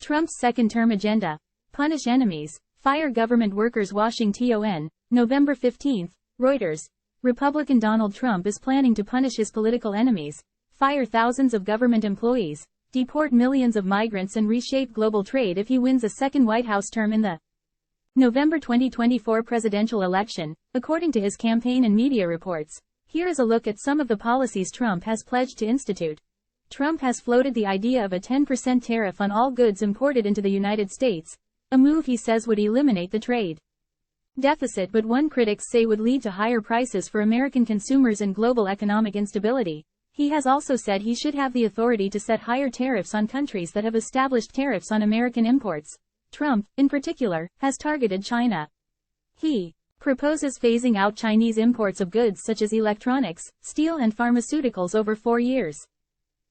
Trump's second-term agenda. Punish enemies. Fire government workers. Washington, November 15, Reuters. Republican Donald Trump is planning to punish his political enemies, fire thousands of government employees, deport millions of migrants and reshape global trade if he wins a second White House term in the November 2024 presidential election, according to his campaign and media reports. Here is a look at some of the policies Trump has pledged to institute. Trump has floated the idea of a 10% tariff on all goods imported into the United States, a move he says would eliminate the trade deficit but one critics say would lead to higher prices for American consumers and global economic instability. He has also said he should have the authority to set higher tariffs on countries that have established tariffs on American imports. Trump, in particular, has targeted China. He proposes phasing out Chinese imports of goods such as electronics, steel and pharmaceuticals over 4 years.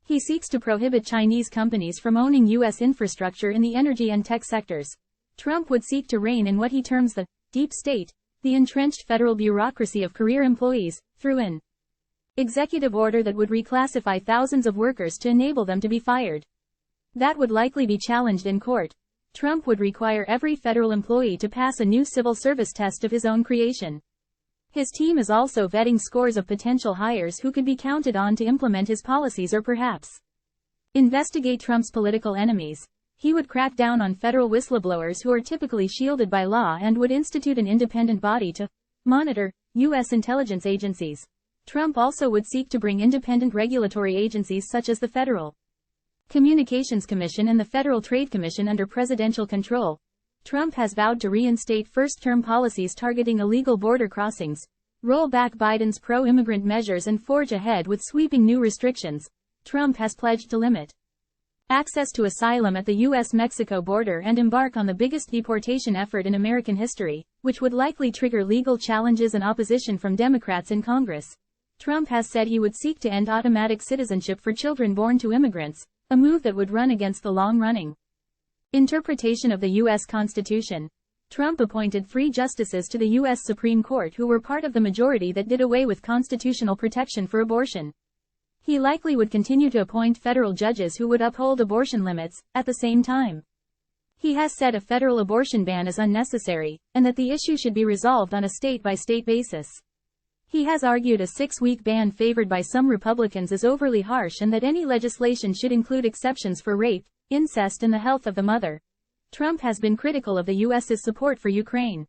He seeks to prohibit Chinese companies from owning U.S. infrastructure in the energy and tech sectors. Trump would seek to rein in what he terms the deep state, the entrenched federal bureaucracy of career employees, through an executive order that would reclassify thousands of workers to enable them to be fired. That would likely be challenged in court. Trump would require every federal employee to pass a new civil service test of his own creation. His team is also vetting scores of potential hires who could be counted on to implement his policies or perhaps investigate Trump's political enemies. He would crack down on federal whistleblowers who are typically shielded by law and would institute an independent body to monitor U.S. intelligence agencies. Trump also would seek to bring independent regulatory agencies such as the Federal Communications Commission and the Federal Trade Commission under presidential control. Trump has vowed to reinstate first-term policies targeting illegal border crossings, roll back Biden's pro-immigrant measures and forge ahead with sweeping new restrictions. Trump has pledged to limit access to asylum at the U.S.-Mexico border and embark on the biggest deportation effort in American history, which would likely trigger legal challenges and opposition from Democrats in Congress. Trump has said he would seek to end automatic citizenship for children born to immigrants, a move that would run against the long-running interpretation of the U.S. Constitution. Trump appointed 3 justices to the U.S. Supreme Court who were part of the majority that did away with constitutional protection for abortion. He likely would continue to appoint federal judges who would uphold abortion limits. At the same time, he has said a federal abortion ban is unnecessary, and that the issue should be resolved on a state-by-state basis. He has argued a 6-week ban favored by some Republicans is overly harsh and that any legislation should include exceptions for rape, incest and the health of the mother. Trump has been critical of the U.S.'s support for Ukraine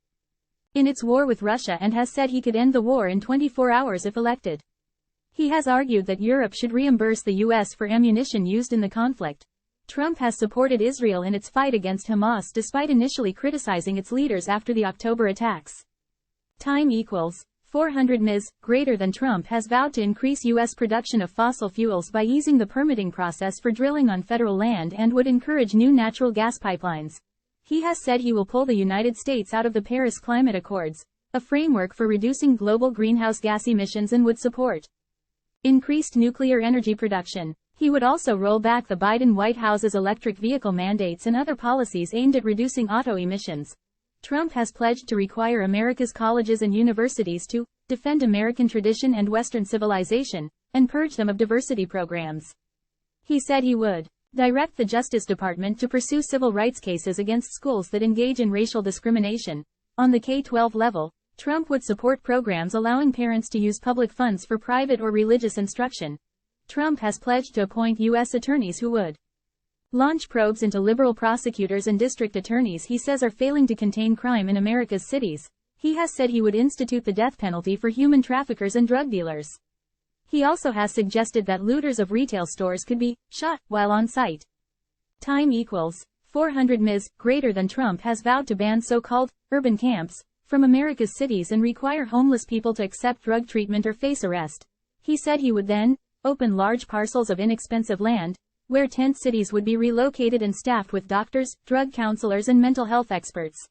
in its war with Russia and has said he could end the war in 24 hours if elected. He has argued that Europe should reimburse the U.S. for ammunition used in the conflict. Trump has supported Israel in its fight against Hamas despite initially criticizing its leaders after the October attacks. Time equals 400 Ms. Greater than Trump has vowed to increase U.S. production of fossil fuels by easing the permitting process for drilling on federal land and would encourage new natural gas pipelines. He has said he will pull the United States out of the Paris Climate Accords, a framework for reducing global greenhouse gas emissions, and would support increased nuclear energy production. He would also roll back the Biden White House's electric vehicle mandates and other policies aimed at reducing auto emissions. Trump has pledged to require America's colleges and universities to defend American tradition and Western civilization, and purge them of diversity programs. He said he would direct the Justice Department to pursue civil rights cases against schools that engage in racial discrimination. On the K-12 level, Trump would support programs allowing parents to use public funds for private or religious instruction. Trump has pledged to appoint U.S. attorneys who would launch probes into liberal prosecutors and district attorneys he says are failing to contain crime in America's cities. He has said he would institute the death penalty for human traffickers and drug dealers. He also has suggested that looters of retail stores could be shot while on site. Time equals 400 Ms. Greater than Trump has vowed to ban so-called urban camps from America's cities and require homeless people to accept drug treatment or face arrest. He said he would then open large parcels of inexpensive land, where tent cities would be relocated and staffed with doctors, drug counselors and mental health experts.